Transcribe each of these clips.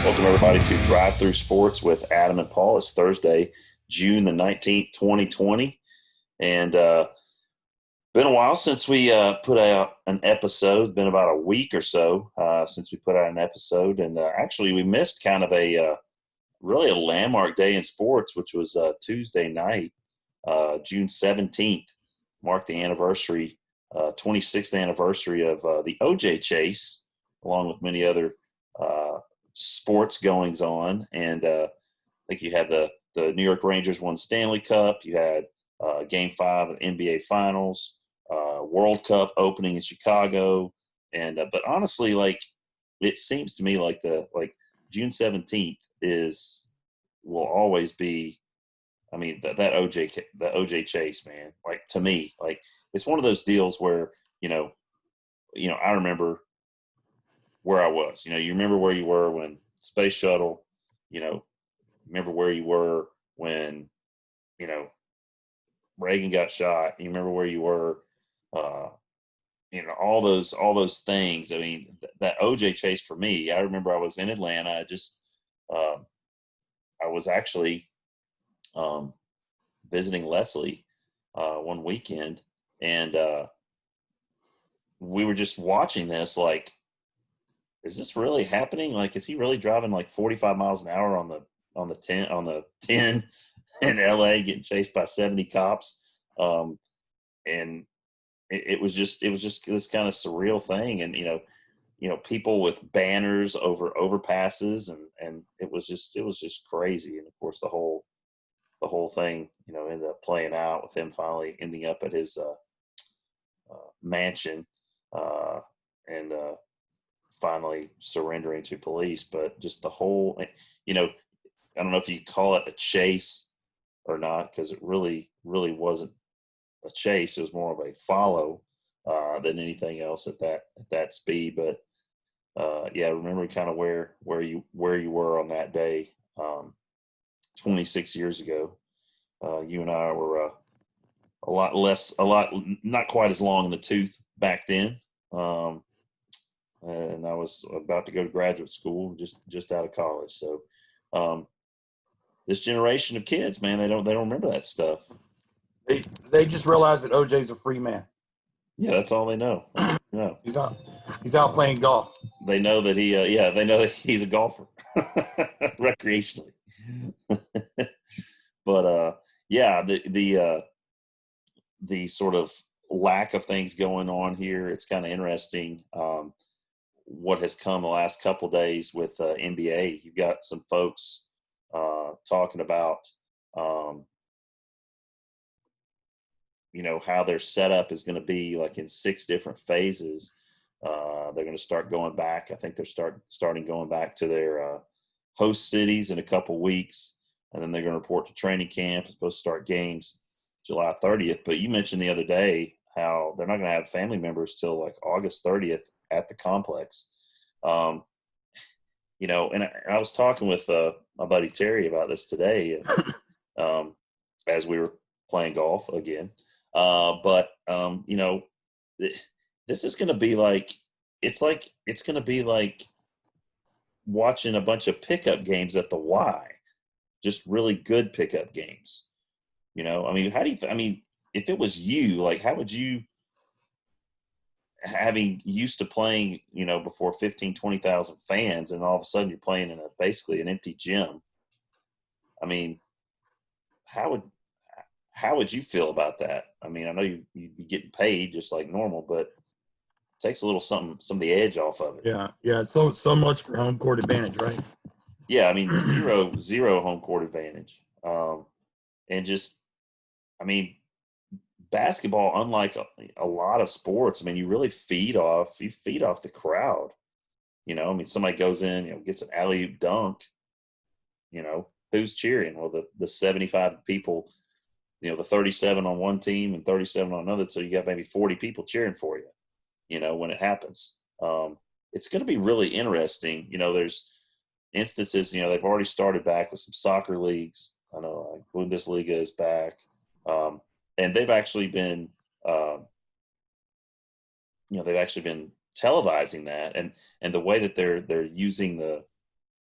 Welcome, everybody, to Drive Through Sports with Adam and Paul. It's Thursday, June the 19th, 2020. And been a while since we put out an episode. It's been about a week or so since we put out an episode. And actually, we missed kind of really a landmark day in sports, which was Tuesday night, June 17th, marked the anniversary, 26th anniversary of the OJ chase, along with many other sports goings on. And I think you had the New York Rangers won Stanley Cup. You had Game 5 of NBA Finals, World Cup opening in Chicago. And but honestly, like, it seems to me like June 17th will always be, I mean, that OJ chase, man, like, to me, like, it's one of those deals where, I remember where I was. You remember where you were when Space Shuttle, remember where you were when, Reagan got shot. You remember where you were, all those things. I mean, that OJ chase for me, I remember I was in Atlanta. I was actually visiting Leslie one weekend, and we were just watching this, like, is this really happening? Like, is he really driving like 45 miles an hour on the 10 in LA, getting chased by 70 cops? And it was just this kind of surreal thing. And, people with banners over overpasses, and it was just crazy. And of course, the whole thing, ended up playing out with him finally ending up at his mansion, and finally surrendering to police. But just the whole, I don't know if you call it a chase or not, because it really wasn't a chase. It was more of a follow than anything else at that speed. But yeah, I remember kind of where you were on that day, 26 years ago. You and I were not quite as long in the tooth back then. And I was about to go to graduate school, just out of college. So this generation of kids, man, they don't remember that stuff. They just realize that OJ's a free man. Yeah, that's all they know. He's out playing golf. They know that they know that he's a golfer recreationally. But yeah, the sort of lack of things going on here, it's kind of interesting. What has come the last couple of days with NBA. You've got some folks talking about, how their setup is going to be, like, in 6 different phases. They're going to start going back. I think they're starting going back to their host cities in a couple weeks, and then they're going to report to training camp. It's supposed to start games July 30th. But you mentioned the other day how they're not going to have family members till like August 30th at the complex. And I was talking with my buddy Terry about this today, as we were playing golf again. But this is going to be like, it's going to be like watching a bunch of pickup games at the Y, just really good pickup games. I mean, if it was you, like, how would you, having used to playing, before 15, 20,000 fans, and all of a sudden you're playing in basically an empty gym. I mean, how would you feel about that? I mean, I know you'd be getting paid just like normal, but it takes a little some of the edge off of it. Yeah. So much for home court advantage, right? Yeah, I mean, zero home court advantage. And just, I mean, basketball, unlike a lot of sports, I mean, you really feed off the crowd. I mean, somebody goes in, gets an alley-oop dunk, who's cheering? Well, the 75 people, the 37 on one team and 37 on another, so you got maybe 40 people cheering for you, when it happens. It's going to be really interesting. There's instances, they've already started back with some soccer leagues. I know, like, Bundesliga is back. And they've actually been, televising that, and the way that they're using the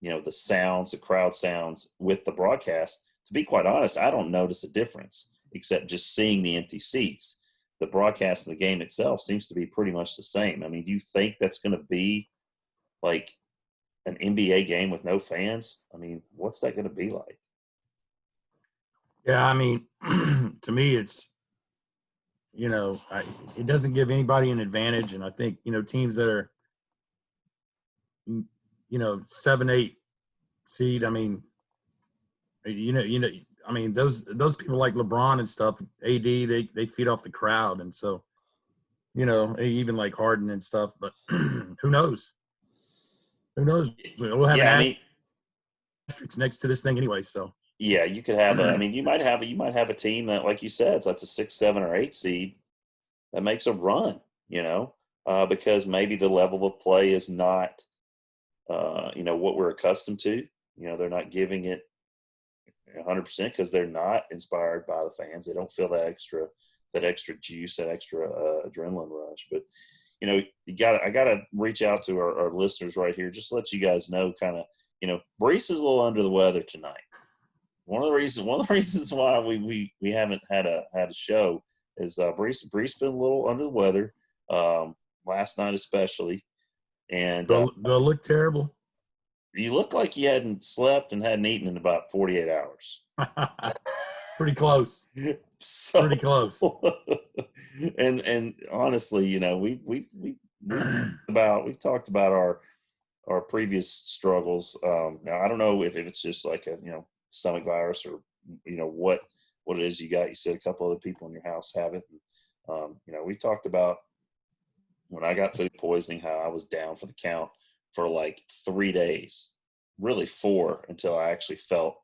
the sounds, the crowd sounds with the broadcast, to be quite honest, I don't notice a difference except just seeing the empty seats. The broadcast of the game itself seems to be pretty much the same. I mean, do you think that's going to be like an NBA game with no fans? I mean, what's that going to be like? Yeah, I mean, to me, it's it doesn't give anybody an advantage, and I think teams that are 7, 8 seed. I mean, I mean those people like LeBron and stuff. AD, they feed off the crowd, and so even like Harden and stuff. But who knows? Who knows? We'll have Yeah, I an mean, asterisk next to this thing anyway. So yeah, you could have I mean, you might have a team that, like you said, that's a 6, 7, or 8 seed that makes a run. Because maybe the level of play is not, what we're accustomed to. They're not giving it 100% because they're not inspired by the fans. They don't feel that extra juice, that extra adrenaline rush. But I gotta reach out to our listeners right here, just to let you guys know, kind of, Brees is a little under the weather tonight. One of the reasons why we haven't had a show is Brees been a little under the weather, last night especially, and do I look terrible? you look like you hadn't slept and hadn't eaten in about 48 hours. Pretty close. So, Pretty close. and honestly, we've talked about our previous struggles. Now I don't know if it's just like a stomach virus or what it is you got. You said a couple other people in your house have it. We talked about when I got food poisoning, how I was down for the count for like 3 days, really 4, until I actually felt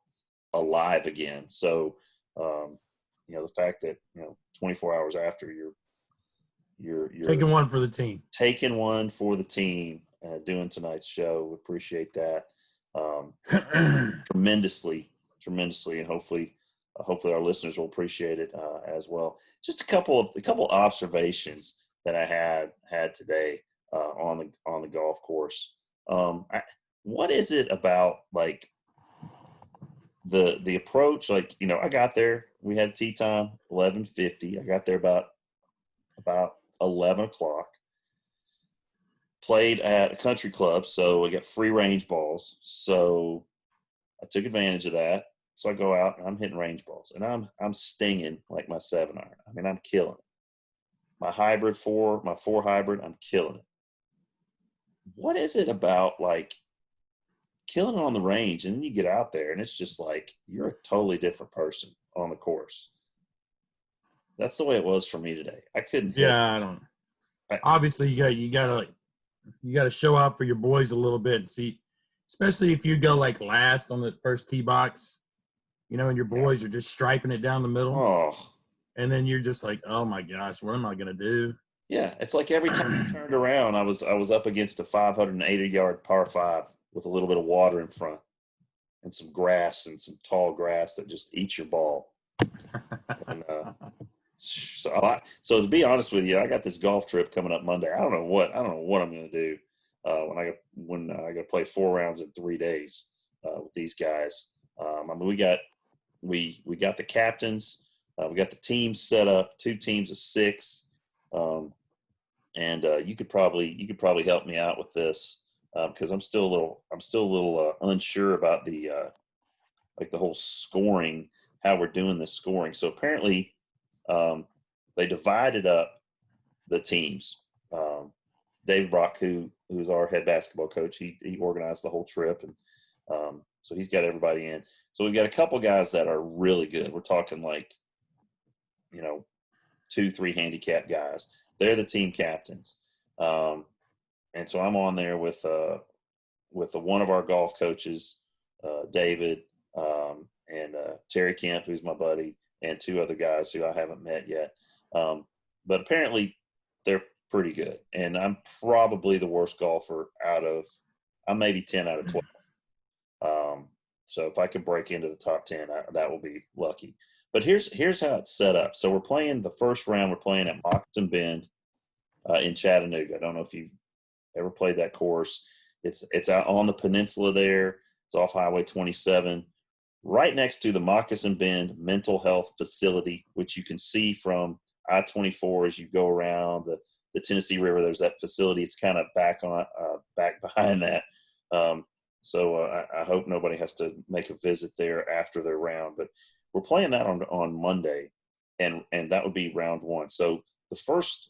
alive again. So, the fact that 24 hours after you're Taking one for the team. Taking one for the team, doing tonight's show. We appreciate that tremendously, and hopefully our listeners will appreciate it as well. Just a couple observations that I had today on the golf course. What is it about, like, the approach? Like, I got there, we had tee time 11:50. I got there about 11 o'clock. Played at a country club, so I got free range balls. So I took advantage of that. So I go out and I'm hitting range balls, and I'm stinging like my 7-iron. I mean, I'm killing it. My four hybrid, I'm killing it. What is it about, like, killing it on the range, and then you get out there and it's just like you're a totally different person on the course? That's the way it was for me today. I couldn't hit. Yeah, I don't. Obviously, you gotta show out for your boys a little bit and see, especially if you go like last on the first tee box, and your boys are just striping it down the middle. Oh. And then you're just like, oh my gosh, what am I gonna do? Yeah, it's like every time I turned around, I was up against a 580-yard par 5 with a little bit of water in front and some grass and some tall grass that just eats your ball. And, so to be honest with you, I got this golf trip coming up Monday. I don't know what I'm going to do when I got to play 4 rounds in 3 days with these guys. I mean, we got the captains, we got the teams set up, 2 teams of 6, and you could probably help me out with this because I'm still a little unsure about the whole scoring, how we're doing this scoring. So apparently, they divided up the teams. Dave Brock, who's our head basketball coach, he organized the whole trip, and so he's got everybody in. So we've got a couple guys that are really good. We're talking like 2-3 handicap guys. They're the team captains, and so I'm on there with one of our golf coaches, David, and Terry Kemp, who's my buddy, and 2 other guys who I haven't met yet. But apparently they're pretty good. And I'm probably the worst golfer I'm maybe 10 out of 12. So if I could break into the top 10, that will be lucky. But here's how it's set up. So we're playing the first round. We're playing at Moccasin Bend in Chattanooga. I don't know if you've ever played that course. It's out on the peninsula there. It's off Highway 27, right next to the Moccasin Bend Mental Health Facility, which you can see from I-24 as you go around the Tennessee River. There's that facility. It's kind of back behind that. So I hope nobody has to make a visit there after their round. But we're playing that on Monday, and that would be round one. So the first,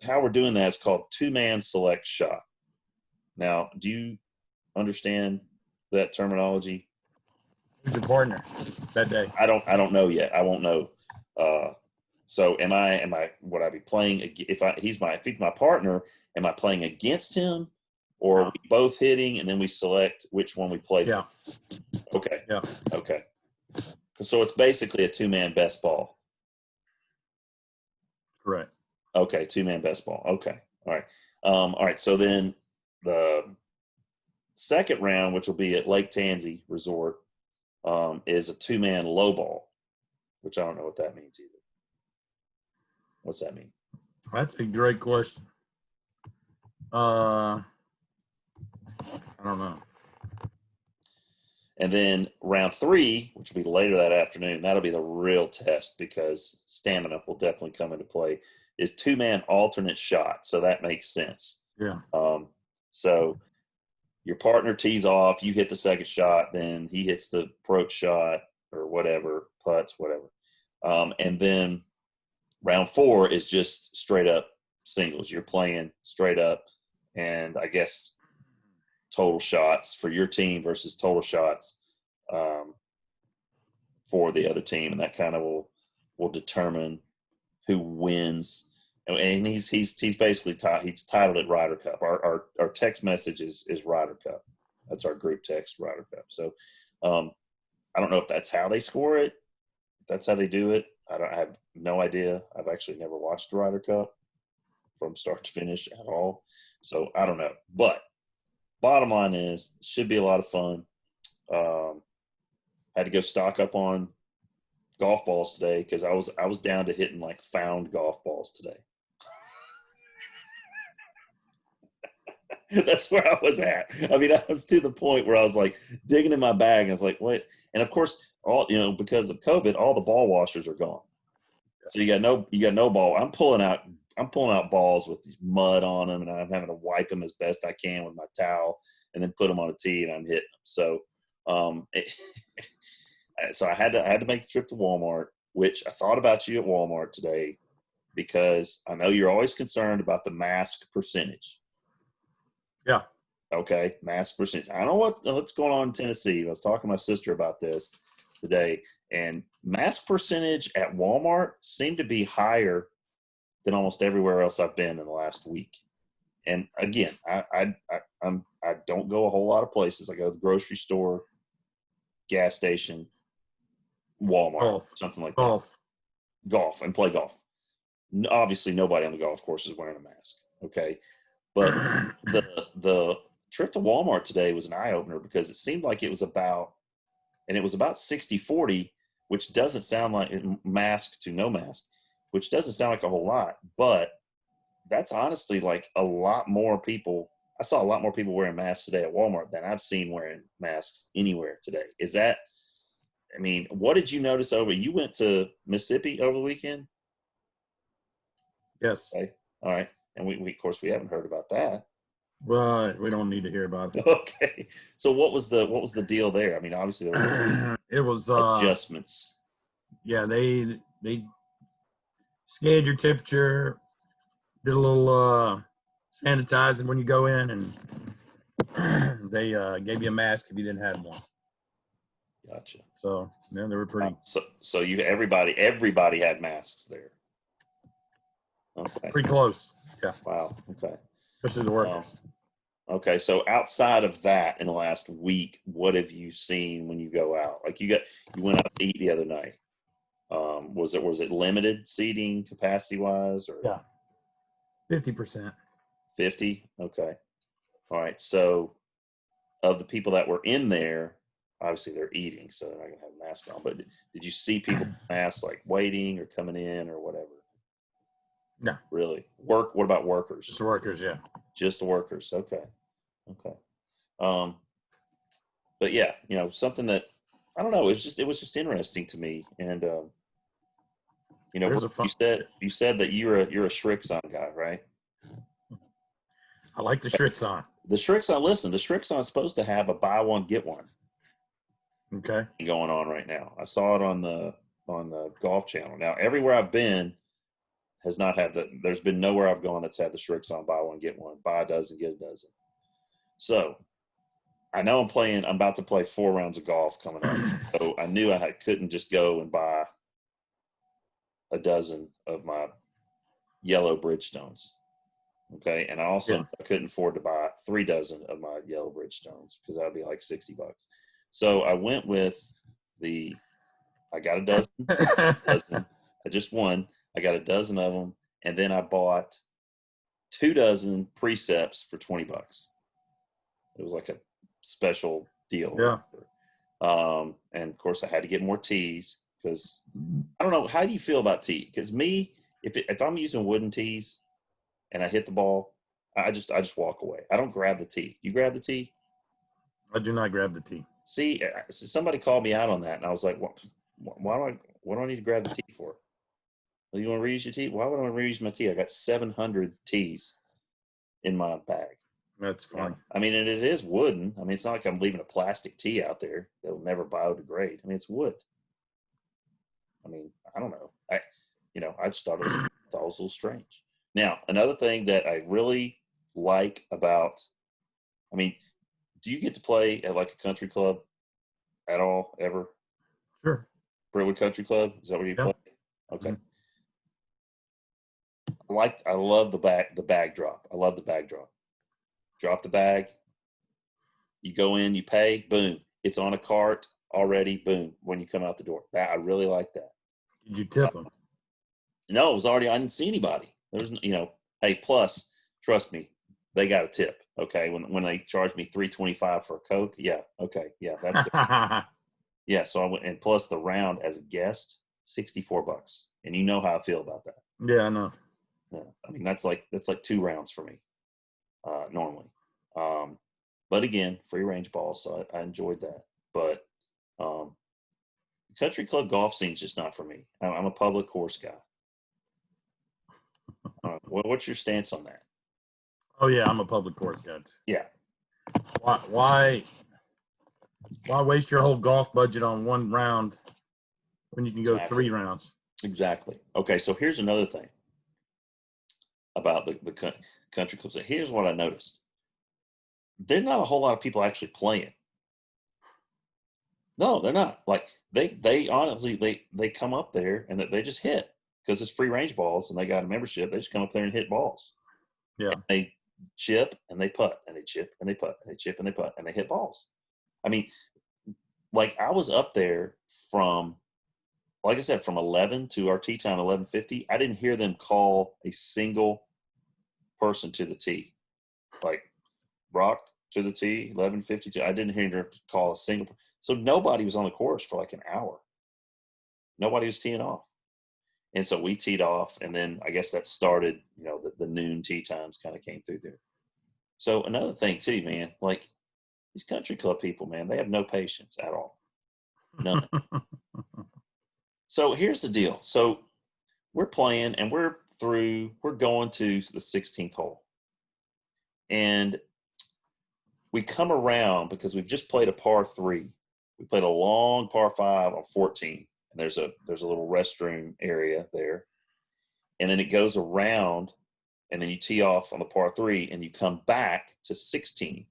how we're doing that is called two-man select shot. Now, do you understand that terminology? Who's your partner that day? I don't know yet. I won't know. So would I be playing if he's my partner? Am I playing against him, or are we both hitting and then we select which one we play? Yeah. Okay. Yeah. Okay. So it's basically a two-man best ball. Correct. Okay, two-man best ball. Okay. All right. All right. So then the second round, which will be at Lake Tansey Resort, is a two-man low ball, which I don't know what that means either. What's that mean? That's a great question. I don't know. And then round three, which will be later that afternoon, that'll be the real test because stamina will definitely come into play, is two-man alternate shot. So that makes sense. Yeah. So your partner tees off, you hit the second shot, then he hits the approach shot or whatever, putts, whatever. And then round four is just straight up singles. You're playing straight up, and I guess total shots for your team versus total shots for the other team, and that kind of will determine who wins. And he's basically he's titled it Ryder Cup. Our text message is Ryder Cup. That's our group text, Ryder Cup. So I don't know if that's how they score it. If that's how they do it. I have no idea. I've actually never watched the Ryder Cup from start to finish at all. So I don't know. But bottom line is, it should be a lot of fun. Had to go stock up on golf balls today because I was down to hitting like found golf balls today. That's where I was at. I mean, I was to the point where I was like digging in my bag. And I was like, what? And of course, because of COVID, all the ball washers are gone. So you got no ball. I'm pulling out balls with mud on them, and I'm having to wipe them as best I can with my towel, and then put them on a tee, and I'm hitting them. So, so I had to make the trip to Walmart, which I thought about you at Walmart today because I know you're always concerned about the mask percentage. Yeah. Okay, mask percentage. I don't know what's going on in Tennessee. I was talking to my sister about this today, and mask percentage at Walmart seemed to be higher than almost everywhere else I've been in the last week. And again, I don't go a whole lot of places. I go to the grocery store, gas station, Walmart, something like that. Golf and play golf. Obviously, nobody on the golf course is wearing a mask. Okay, but the trip to Walmart today was an eye opener because it seemed like it was about 60-40, which doesn't sound like mask to no mask, which doesn't sound like a whole lot, but that's honestly like a lot more people. I saw a lot more people wearing masks today at Walmart than I've seen wearing masks anywhere today. What did you notice you went to Mississippi over the weekend? Yes. Okay. All right. And we of course we haven't heard about that. Well, we don't need to hear about it. Okay. So what was the deal there? I mean, obviously there was adjustments. Yeah, they scanned your temperature, did a little sanitizing when you go in, and they gave you a mask if you didn't have one. Gotcha. So yeah, they were pretty. So everybody had masks there. Okay. Pretty close. Yeah. Wow. Okay. Especially the workers. Okay. So outside of that, in the last week, what have you seen when you go out? Like you went out to eat the other night. Was it limited seating capacity wise or? Yeah. 50%. 50. Okay. All right. So of the people that were in there, obviously they're eating, so they're not gonna have a mask on. But did you see people with masks like waiting or coming in or whatever? No. Really? What about workers? Just workers, yeah. Just workers. Okay. but yeah, something that I don't know. It was just interesting to me. And There's a you fun. said that you're a Shrixon guy, right? I like the Shrixon. The Shrixon, listen, the Shrixon is supposed to have a buy one get one Okay. going on right now. I saw it on the Golf Channel. Now everywhere I've been has not had that. There's been nowhere I've gone that's had the Shrixon buy one get one, buy a dozen get a dozen. So I know I'm about to play 4 rounds of golf coming up. So I knew couldn't just go and buy a dozen of my yellow Bridgestones. Okay. And I also Yeah. I couldn't afford to buy 3 dozen of my yellow Bridgestones because that would be like $60. So I went with I got a dozen. I just won. I got a dozen of them. And then I bought 2 dozen precepts for $20. It was like a special deal. Yeah. And of course I had to get more tees because I don't know. How do you feel about tee? Because me, if I'm using wooden tees and I hit the ball, I just walk away. I don't grab the tee. You grab the tee? I do not grab the tee. See, somebody called me out on that, and I was like, what do I need to grab the tee for? Well, you want to reuse your tee? Why would I want to reuse my tee? I got 700 tees in my bag. That's fine. I mean, and it is wooden. I mean, it's not like I'm leaving a plastic tee out there that'll never biodegrade. I mean, it's wood. I mean, I don't know. I just thought it was a little strange. Now, another thing that I really like about, I mean, do you get to play at like a country club at all ever? Sure. Brentwood Country Club, is that where you Yeah. play? Okay. I love the bag drop. I love the bag drop. Drop the bag. You go in, you pay, boom. It's on a cart already, boom, when you come out the door. I really like that. Did you tip them? No, it was already, I didn't see anybody. There's, hey, plus, trust me, they got a tip. Okay. When they charged me $3.25 for a Coke. Yeah. Okay. Yeah. That's it. Yeah. So I went, and plus the round as a guest, $64. And you know how I feel about that. Yeah, I know. Yeah. I mean, that's like 2 rounds for me, normally. But again, free range balls. So I enjoyed that. But, country club golf scene is just not for me. I'm a public course guy. What's your stance on that? Oh yeah, I'm a public course guy. Yeah. Why waste your whole golf budget on 1 round when you can go Exactly. 3 rounds? Exactly. Okay, so here's another thing about the country clubs. Here's what I noticed. There's not a whole lot of people actually playing. No, they're not. Like they honestly they come up there and they just hit because it's free range balls and they got a membership. They just come up there and hit balls. Yeah. And they chip and they putt and they chip and they putt and they chip and they putt and they hit balls. I mean, like I was up there from, like I said, from 11 to our tee time 11:50. I didn't hear them call a single person to the tee. Like Brock to the tee 11:52. I didn't hear them call a single. So nobody was on the course for like an hour. Nobody was teeing off. And so we teed off, and then I guess that started, the noon tee times kind of came through there. So another thing too, man, like these country club people, man, they have no patience at all. None. So here's the deal. So we're playing and we're going to the 16th hole. And we come around because we've just played a par 3. We played a long par 5 on 14. And there's a little restroom area there. And then it goes around and then you tee off on the par 3 and you come back to 16.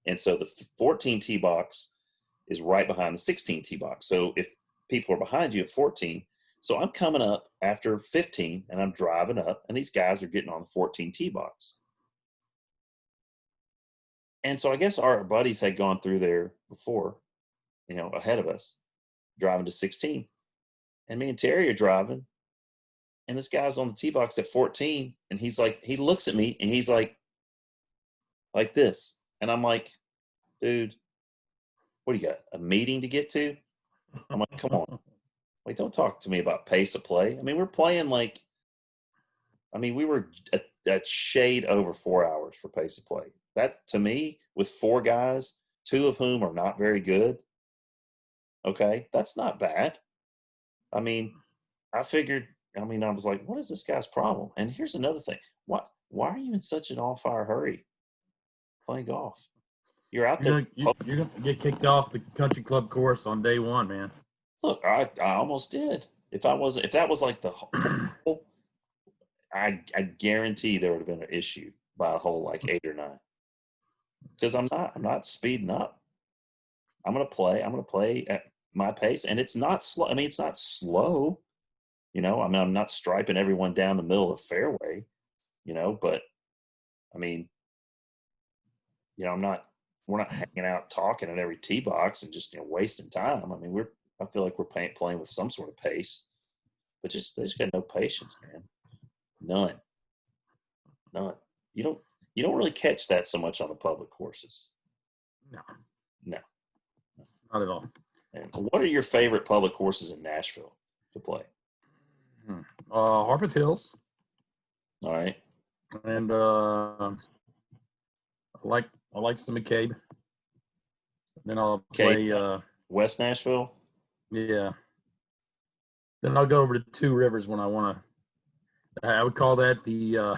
And so the 14 tee box is right behind the 16 tee box. So if people are behind you at 14, so I'm coming up after 15 and I'm driving up and these guys are getting on the 14 tee box. And so I guess our buddies had gone through there before, ahead of us, driving to 16. And me and Terry are driving, and this guy's on the tee box at 14, and he's like, he looks at me and he's like this. And I'm like, dude, what do you got? A meeting to get to? I'm like, come on. Wait, don't talk to me about pace of play. I mean, we're playing we were a shade over 4 hours for pace of play. That, to me, with 4 guys, 2 of whom are not very good. Okay, that's not bad. I mean, I was like, what is this guy's problem? And here's another thing. Why are you in such an all-fire hurry playing golf? You're out there. You're gonna get kicked off the country club course on day one, man. Look, I almost did. If that was like the whole, I guarantee there would have been an issue by a hole like 8 or 9. Because I'm not speeding up. I'm gonna play at my pace, and it's not slow. I mean, it's not slow. I'm not striping everyone down the middle of the fairway. But I mean, we're not hanging out talking at every tee box and just wasting time. I mean, I feel like we're playing with some sort of pace, but they just got no patience, man. None. You don't really catch that so much on the public courses. No, not at all. And what are your favorite public courses in Nashville to play? Harpeth Hills. All right. And I like some McCabe. Then I'll play West Nashville. Yeah. Then I'll go over to Two Rivers when I want to. I would call that the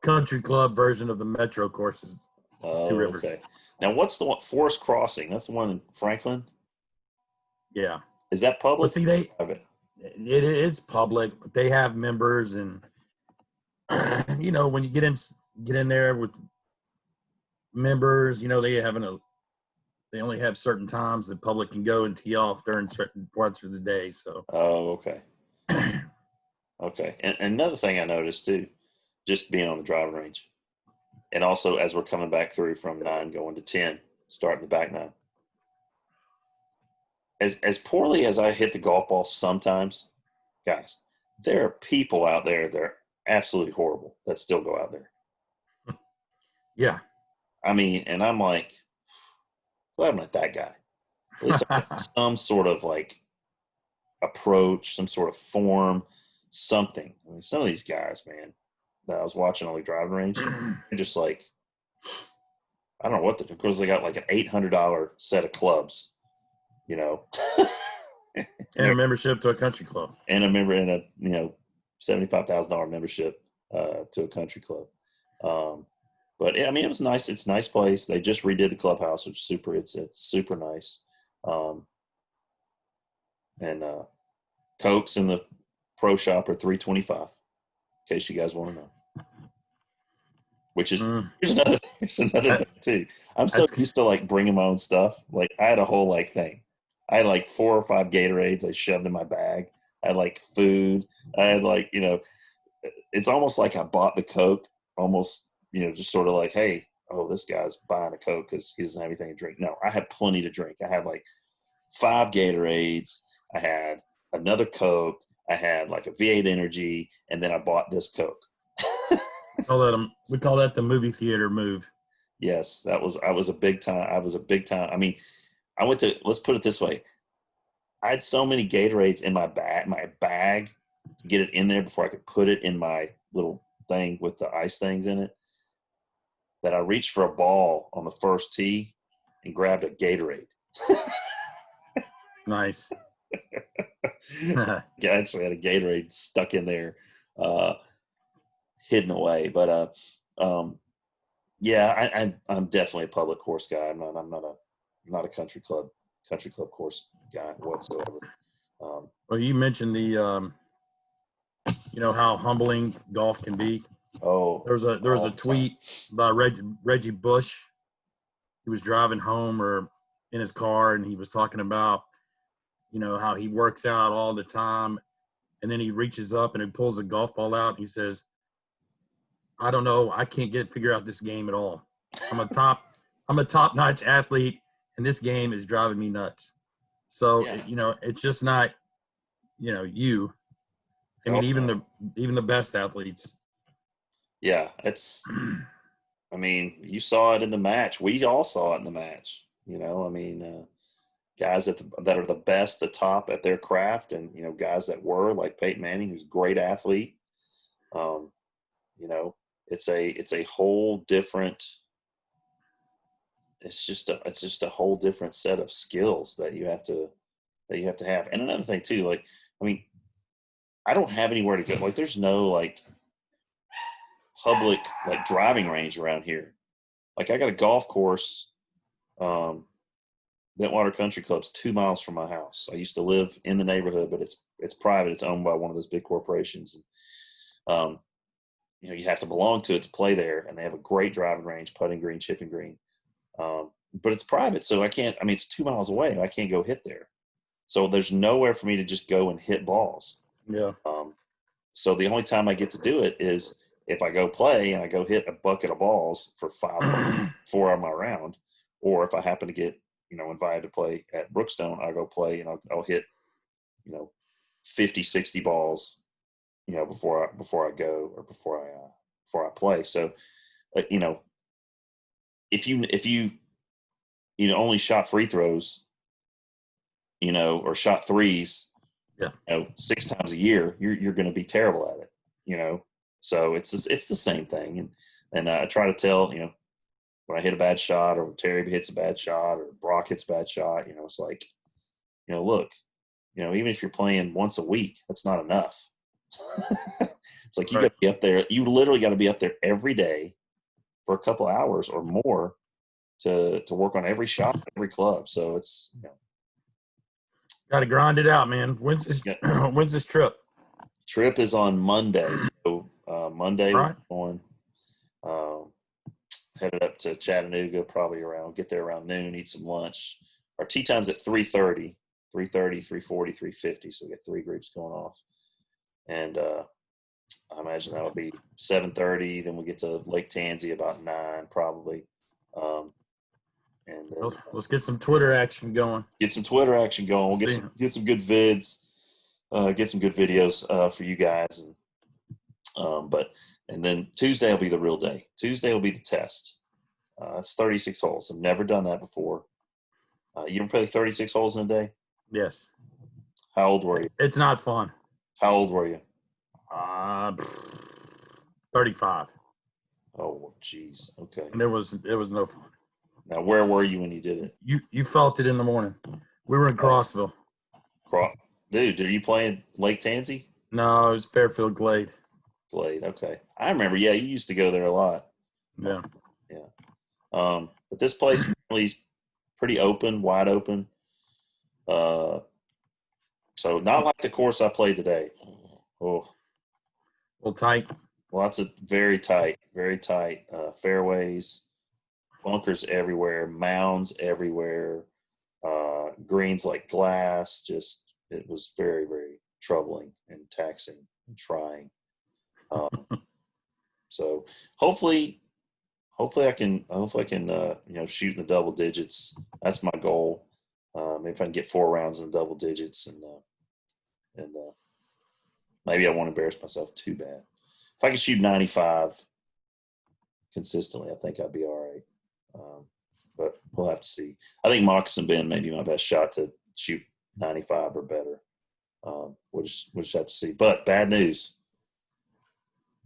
country club version of the Metro courses. Two Rivers. Okay. Now, what's the one? Forest Crossing. That's the one in Franklin. Yeah. Is that public? Well, see, it's public, but they have members, and when you get in there with members, they only have certain times that public can go and tee off during certain parts of the day. So. Oh, okay. Okay. And another thing I noticed too, just being on the driving range, and also as we're coming back through from 9 going to 10, starting the back 9. As poorly as I hit the golf ball sometimes, guys, there are people out there that are absolutely horrible that still go out there. Yeah. I mean, and I'm like, glad I'm not that guy. At least I have some sort of like approach, some sort of form, something. I mean, some of these guys, man, that I was watching on the driving range, they're just like, I don't know what because they got like an $800 set of clubs, and a membership to a country club, and a member in a $75,000 membership to a country club. But yeah, I mean, it was nice. It's a nice place. They just redid the clubhouse, which is super. It's super nice. And Cokes in the pro shop are $325. In case you guys want to know. Which is here's another thing too. I'm so used to like bringing my own stuff. Like I had a whole thing. I had like 4 or 5 Gatorades I shoved in my bag. I had like food. I had like it's almost like I bought the Coke almost. Just sort of like, hey, this guy's buying a Coke because he doesn't have anything to drink. No, I had plenty to drink. I had like 5 Gatorades. I had another Coke. I had like a V8 Energy, and then I bought this Coke. We call that the movie theater move. Yes, I was a big time. I mean, let's put it this way. I had so many Gatorades in my bag to get it in there before I could put it in my little thing with the ice things in it, that I reached for a ball on the first tee and grabbed a Gatorade. Nice. I actually had a Gatorade stuck in there, hidden away. But yeah, I'm definitely a public course guy. I'm not a country club course guy whatsoever. Well, you mentioned the how humbling golf can be. Oh, there was a tweet by Reggie Bush. He was driving home or in his car, and he was talking about how he works out all the time, and then he reaches up and he pulls a golf ball out. And he says, "I don't know. I can't figure out this game at all. I'm a top-notch athlete, and this game is driving me nuts." So it's just not you. I mean, even the best athletes. Yeah, it's. I mean, you saw it in the match. We all saw it in the match. I mean, guys that are the best, the top at their craft, and guys that were like Peyton Manning, who's a great athlete. it's a whole different. It's just a whole different set of skills that you have to have. And another thing too, like, I mean, I don't have anywhere to go. Like, there's no like public like driving range around here. Like, I got a golf course, Bentwater Country Club's 2 miles from my house. I used to live in the neighborhood, but it's private. It's owned by one of those big corporations. Um, you have to belong to it to play there, and they have a great driving range, putting green, chipping green. But it's private, so I can't. I mean, it's 2 miles away. I can't go hit there. So there's nowhere for me to just go and hit balls. Yeah. So the only time I get to do it is if I go play and I go hit a bucket of balls for 4 on my round, or if I happen to get invited to play at Brookstone, I'll go play and I'll hit 50, 60 balls before I go or before I play. So if you only shot free throws, or shot threes, 6 times a year, you're going to be terrible at it, So it's the same thing, and I try to tell when I hit a bad shot, or when Terry hits a bad shot, or Brock hits a bad shot, it's like, look, even if you're playing once a week, that's not enough. It's like you got to be up there. You literally got to be up there every day for a couple hours or more to work on every shot, every club. So it's got to grind it out, man. When's this trip? Trip is on Monday. So Monday right. we're going. Headed up to Chattanooga, probably get there around noon, eat some lunch. Our tee time's at 3:30, 3:40, 3:50. So we got 3 groups going off. And I imagine that'll be 7:30. Then we'll get to Lake Tansy about 9, probably. And then, let's get some Twitter action going. Get some Twitter action going. We'll get some good vids, get some good videos for you guys. And then Tuesday will be the real day. Tuesday will be the test. It's 36 holes. I've never done that before. You ever play 36 holes in a day? Yes. How old were you? It's not fun. How old were you? 35. Oh, geez. Okay. And it was no fun. Now, where were you when you did it? You felt it in the morning. We were in Crossville. Dude, are you playing Lake Tansy? No, it was Fairfield Glade. Glade, okay. I remember, you used to go there a lot. Yeah. Yeah. But this place is pretty open, wide open. So not like the course I played today. Oh. A little tight. Lots of very tight fairways, bunkers everywhere, mounds everywhere, greens like glass. Just, it was very, very troubling and taxing and trying. So hopefully I can shoot in the double digits. That's my goal. Maybe if I can get 4 rounds in double digits, and maybe I won't embarrass myself too bad. If I can shoot 95 consistently, I think I'd be all right. But we'll have to see. I think Moccasin Bend may be my best shot to shoot 95 or better. We'll just have to see. But bad news.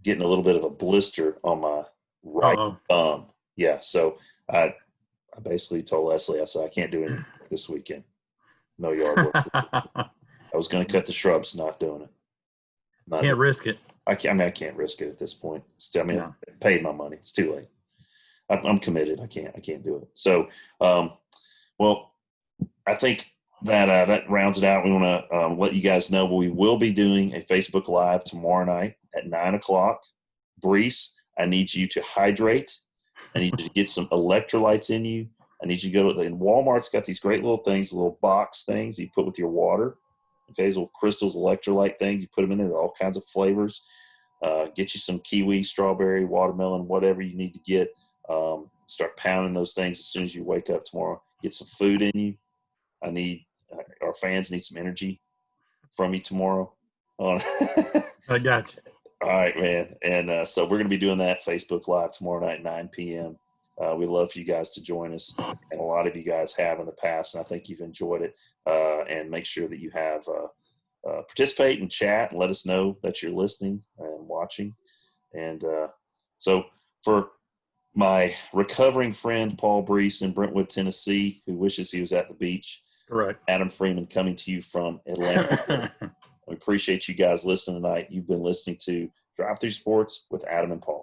Getting a little bit of a blister on my right thumb. Yeah, so I basically told Leslie, I said, I can't do anything this weekend. No yard work. I was going to cut the shrubs, not doing it. Can't risk it. I can't risk it at this point. I paid my money. It's too late. I'm committed. I can't do it. So, well, I think that rounds it out. We want to let you guys know we will be doing a Facebook Live tomorrow night at 9:00. Brees, I need you to hydrate. I need you to get some electrolytes in you. I need you to go and Walmart's got these great little things, little box things you put with your water. Okay, these little crystals, electrolyte things. You put them in there. They're all kinds of flavors. Get you some kiwi, strawberry, watermelon, whatever you need to get. Start pounding those things as soon as you wake up tomorrow. Get some food in you. Our fans need some energy from you tomorrow. I got you. All right, man. And so we're going to be doing that Facebook Live tomorrow night, 9 p.m. We'd love for you guys to join us. And a lot of you guys have in the past, and I think you've enjoyed it. And make sure that you have participate and chat and let us know that you're listening and watching. And So for my recovering friend Paul Brees in Brentwood, Tennessee, who wishes he was at the beach, Correct. Adam Freeman coming to you from Atlanta. We appreciate you guys listening tonight. You've been listening to Drive Through Sports with Adam and Paul.